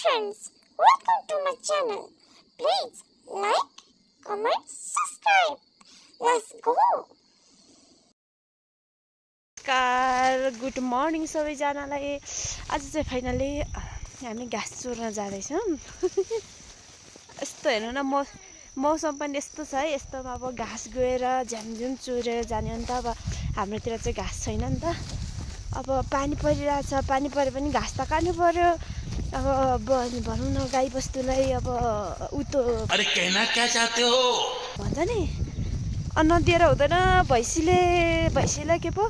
friends, welcome to my channel. Please like, comment, subscribe. Let's go. Good morning सबैजनालाई। आज चाहिँ finally हामी घाँस चोर्न जाँदैछौँ। यस्तो हेर्नु न, मौसम पनि यस्तो छ है। यस्तोमा अब घाँस गएर झ्यामझुम चोरेर जाने हो नि त। अब हाम्रोतिर चाहिँ घाँस छैन नि त। अब पानी परिरहेछ, पानी परे पनि घाँस त काट्नु पर्यो। अब भनौँ न, गाई बस्तुलाई अब उतो अरे कहना क्या चाहते हो भन्छ नि, अन्न दिएर हुँदैन। भैँसीलाई के पो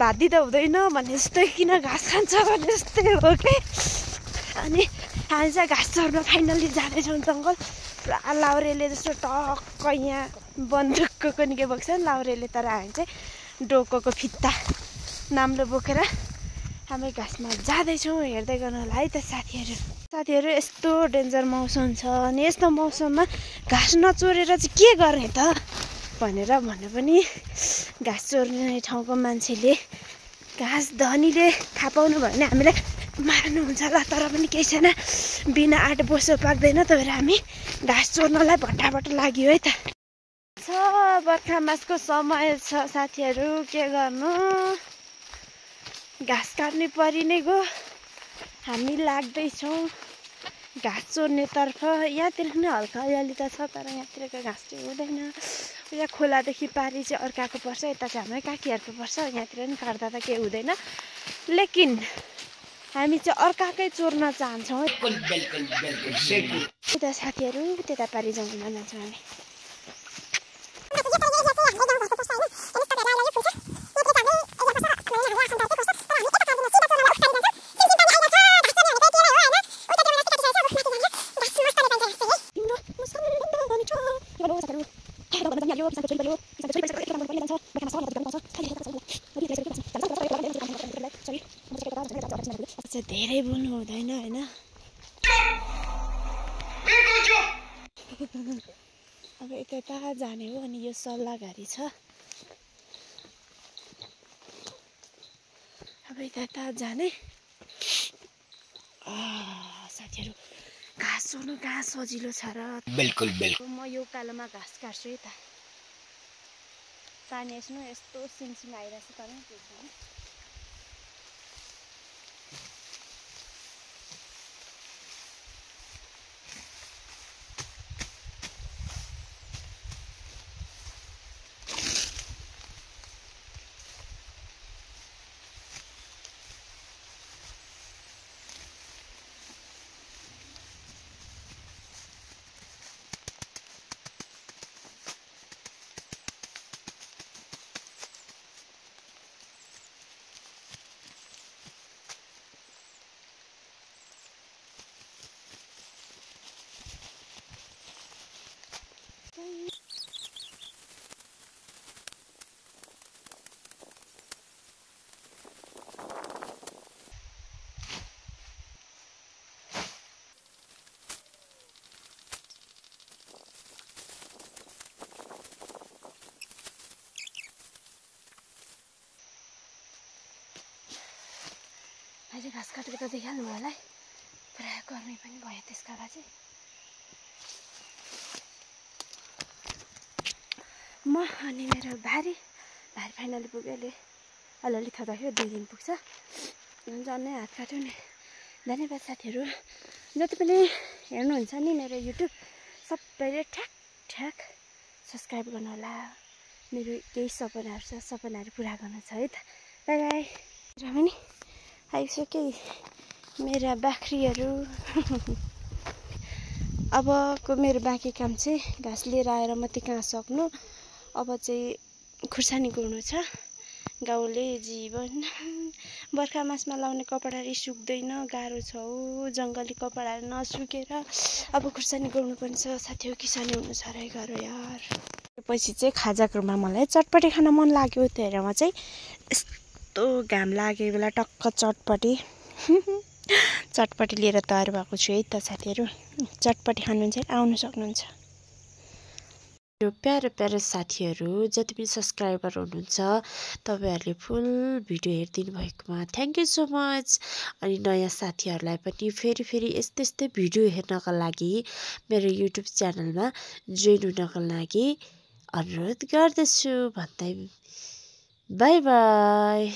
भात दिँदा हुँदैन भने जस्तै, किन घाँस खान्छ भने जस्तै हो कि। अनि हामी चाहिँ घाँस चर्न फाइनली जाँदैछौँ जङ्गल। पुरा लाउरेले जस्तो टक्क यहाँ बन्दुकको निकै बोक्छ नि लाउरेले, तर हामी चाहिँ डोकोको फित्ता नाम्लो बोकेर हामी घाँसमा जाँदैछौँ। हेर्दै गर्नु होला है त साथीहरू। यस्तो डेन्जर मौसम छ, अनि यस्तो मौसममा घाँस नचोरेर चाहिँ के गर्ने त भनेर भने पनि घाँस चोर्ने ठाउँको मान्छेले, घाँस धनीले थाहा पाउनु भयो भने हामीलाई मार्नुहुन्छ होला। तर पनि केही छैन, बिना आँट बोसो पाक्दैन। त भएर हामी घाँस चोर्नलाई भट्टाभट लाग्यो है त। बर्खा मासको समय छ साथीहरू, के गर्नु, घाँस काट्ने परि नै गयो। हामी लाग्दैछौँ घाँस चोर्नेतर्फ। यहाँतिर पनि हल्का अलिअलि त छ, तर यहाँतिरको घाँस चाहिँ हुँदैन। यहाँ खोलादेखि पारी चाहिँ अर्काको पर्छ, यता चाहिँ हाम्रै काकीहरूको पर्छ। यहाँतिर पनि काट्दा त केही हुँदैन, लेकिन हामी चाहिँ अर्काकै चोर्न चाहन्छौँ है त साथीहरू। त्यता पारी जङ्गलमा जान्छौँ हामी। धेरै बोल्नु हुँदैन होइन। अब यता जाने हो, अनि यो सल्लाहघारी छ। अब यता जाने साथीहरू। घाँस चोर्नु कहाँ सजिलो छ र। बिल्कुल। म यो कालोमा घाँस काट्छु है त। पानी यसमा यस्तो सिमसिम आइरहेको छ, तर पनि अहिले घाँस काटेको त देखिहाल्नु होला है। पुरा गर्मी पनि भयो त्यसका बाद चाहिँ म अनि मेरो भारी फाइनली पुग्यो। अलिअलि थप्दाखेरि 2 दिन पुग्छ। झन्नै हात काट्यो नि। धन्यवाद साथीहरू, जति पनि हेर्नुहुन्छ नि मेरो युट्युब, सबैले ठ्याक सब्सक्राइब गर्नु होला। मेरो केही सपनाहरू छ, सपनाहरू पुरा गर्नु छ है त। By by. र पनि आइसक्यो मेरा बाख्रीहरू। अबको मेरो बाँकी काम चाहिँ घाँस लिएर आएर मात्रै कहाँ सक्नु। अब चाहिँ खुर्सानी गोड्नु छ। गाउँले जीवन, बर्खा मासमा लाउने कपडाहरू सुक्दैन, गाह्रो छ हो। जङ्गली कपडाहरू नसुकेर अब खुर्सानी गोड्नु पर्ने छ साथीहरू। किसानी हुनु छ र गाह्रो यार। पछि चाहिँ खाजाको रूपमा मलाई चटपटी खान मन लाग्यो। त्यही म चाहिँ यस्तो घाम लागेको बेला टक्क चटपटी लिएर तयार भएको छु है त साथीहरू। चटपटी खानुहुन्छ आउनु सक्नुहुन्छ। यो प्यारो प्यारो साथीहरू जति पनि सब्सक्राइबर हुनुहुन्छ तपाईँहरूले फुल भिडियो हेरिदिनु भएकोमा थ्याङ्क यू सो मच। अनि नयाँ साथीहरूलाई पनि फेरि यस्तै यस्तै भिडियो हेर्नका लागि मेरो युट्युब च्यानलमा जोइन हुनको लागि अनुरोध गर्दछु भन्दै बाई बाई।